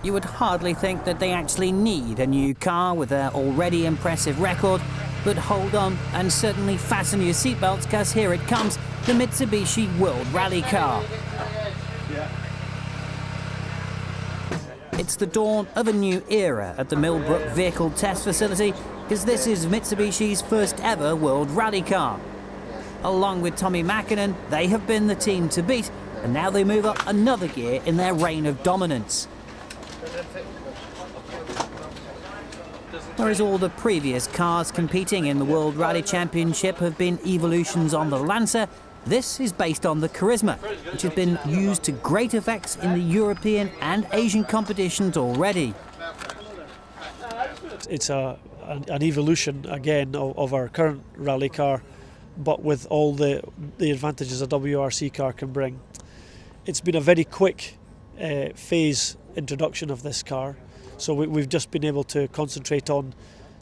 You would hardly think that they actually need a new car with their already impressive record, but hold on and certainly fasten your seatbelts, because here it comes, the Mitsubishi World Rally Car. It's the dawn of a new era at the Millbrook Vehicle Test Facility, because this is Mitsubishi's first ever World Rally Car. Along with Tommi Mäkinen, they have been the team to beat, and now they move up another gear in their reign of dominance. Whereas all the previous cars competing in the World Rally Championship have been evolutions on the Lancer, this is based on the Charisma, which has been used to great effects in the European and Asian competitions already. It's an evolution again of our current rally car, but with all the advantages a WRC car can bring. It's been a very quick phase introduction of this car, so we've just been able to concentrate on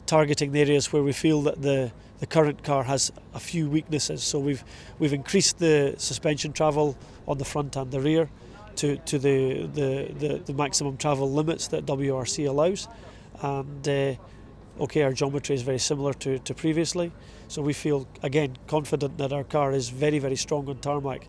targeting the areas where we feel that the current car has a few weaknesses. So we've increased the suspension travel on the front and the rear to the maximum travel limits that WRC allows, and our geometry is very similar to previously, so we feel again confident that our car is very, very strong on tarmac.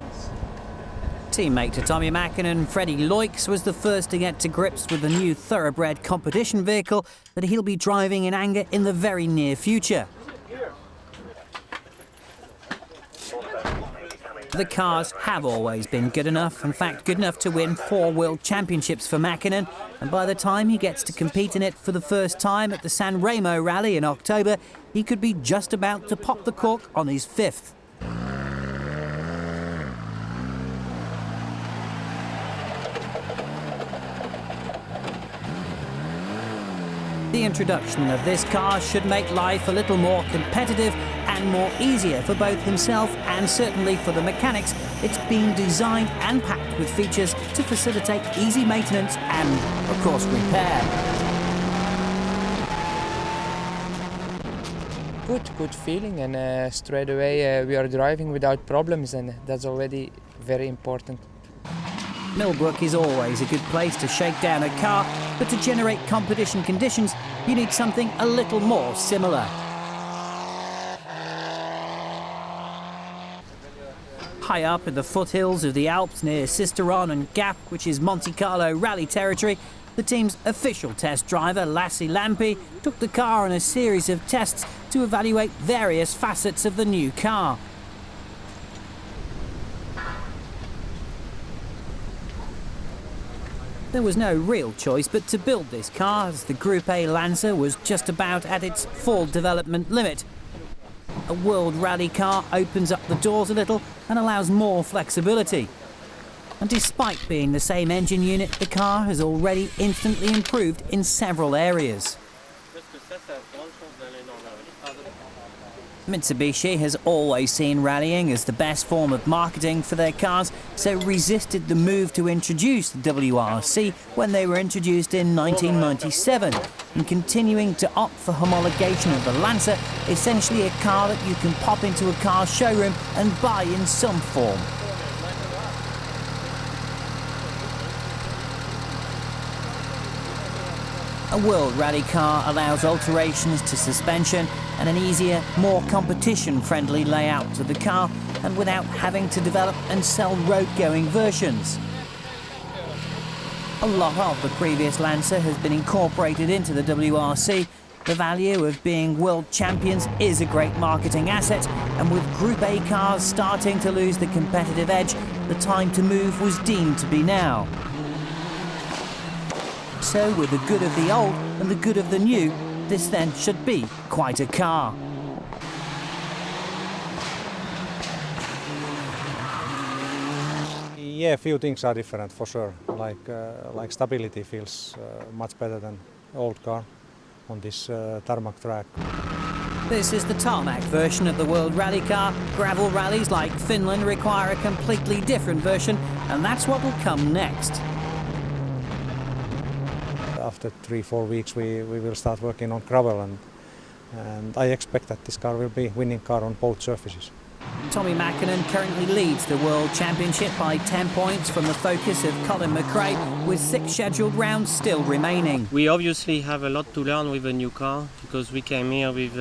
Teammate to Tommi Mäkinen, Freddie Loix, was the first to get to grips with the new thoroughbred competition vehicle that he'll be driving in anger in the very near future. The cars have always been good enough, in fact good enough to win 4 World Championships for Mäkinen, and by the time he gets to compete in it for the first time at the San Remo Rally in October, he could be just about to pop the cork on his 5th. The introduction of this car should make life a little more competitive and more easier for both himself and certainly for the mechanics. It's been designed and packed with features to facilitate easy maintenance and, of course, repair. Good feeling, and straight away we are driving without problems, and that's already very important. Millbrook is always a good place to shake down a car, but to generate competition conditions, you need something a little more similar. High up in the foothills of the Alps near Sisteron and Gap, which is Monte Carlo rally territory, the team's official test driver, Lassi Lampi, took the car on a series of tests to evaluate various facets of the new car. There was no real choice but to build this car, as the Group A Lancer was just about at its full development limit. A World Rally car opens up the doors a little and allows more flexibility. And despite being the same engine unit, the car has already instantly improved in several areas. Mitsubishi has always seen rallying as the best form of marketing for their cars, so resisted the move to introduce the WRC when they were introduced in 1997, and continuing to opt for homologation of the Lancer, essentially a car that you can pop into a car showroom and buy in some form. A World Rally car allows alterations to suspension and an easier, more competition-friendly layout to the car, and without having to develop and sell road-going versions. A lot of the previous Lancer has been incorporated into the WRC. The value of being world champions is a great marketing asset, and with Group A cars starting to lose the competitive edge, the time to move was deemed to be now. So with the good of the old and the good of the new, this then should be quite a car. Yeah, a few things are different for sure. Like stability feels much better than old car on this tarmac track. This is the tarmac version of the World Rally car. Gravel rallies like Finland require a completely different version, and that's what will come next. After 3-4 weeks we will start working on gravel, and I expect that this car will be winning car on both surfaces. Tommi Mäkinen currently leads the World Championship by 10 points from the focus of Colin McRae, with 6 scheduled rounds still remaining. We obviously have a lot to learn with a new car because we came here with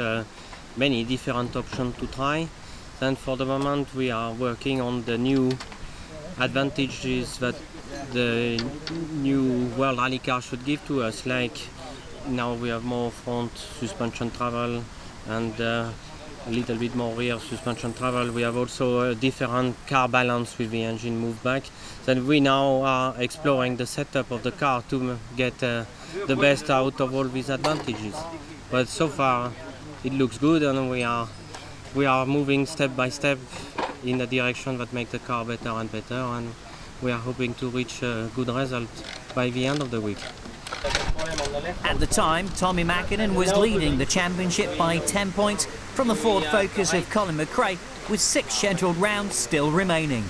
many different options to try. And for the moment we are working on the new advantages that the new World Rally car should give to us, like now we have more front suspension travel and a little bit more rear suspension travel. We have also a different car balance with the engine move back. Then we now are exploring the setup of the car to get the best out of all these advantages. But so far it looks good, and we are moving step by step in a direction that makes the car better and better, and we are hoping to reach a good result by the end of the week. At the time, Tommi Mäkinen was leading the championship by 10 points from the Ford Focus of Colin McRae, with 6 scheduled rounds still remaining.